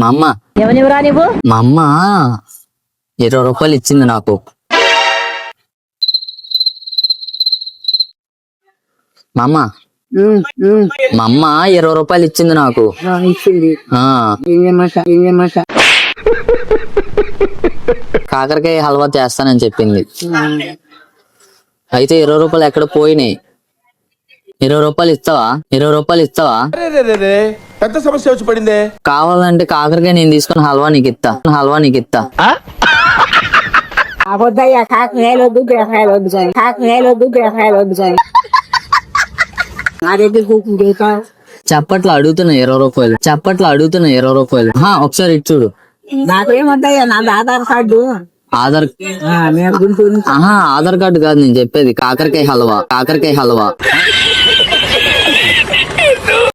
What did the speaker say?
మా అమ్మ ఎవరివరా నువ్వు? మా అమ్మ 20 రూపాయలు ఇచ్చింది నాకు. మా అమ్మ మా అమ్మ 20 రూపాయలు ఇచ్చింది నాకు. ఇచ్చింది. ఆ కాకరకాయ హల్వా చేస్తానని చెప్పింది. అయితే 20 రూపాయలు ఎక్కడ పోయినాయి? 20 రూపాయలు ఇస్తావా? 20 రూపాయలు ఇస్తావా? పెద్ద సమస్య వచ్చి పడిందే. కావాలంటే కాకరకాయ నేను తీసుకుని హల్వా నీకు ఇస్తా. అబద్దయ్యా, కాకరకాయలు వద్దు, బీరకాయలు వద్దు సార్. బీరకాయలు వద్దు సార్. నా దగ్గర కూకుంటే చప్పట్లు అడుగుతున్నా 20 రూపాయలు. ఒకసారి ఇటు చూడు. నాకేమొద్దయ్యా, నాది ఆధార్ కార్డు. ఆధార్ నేను గుంటూరు. ఆధార్ కార్డు కాదు నేను చెప్పేది, కాకరకాయ హల్వా.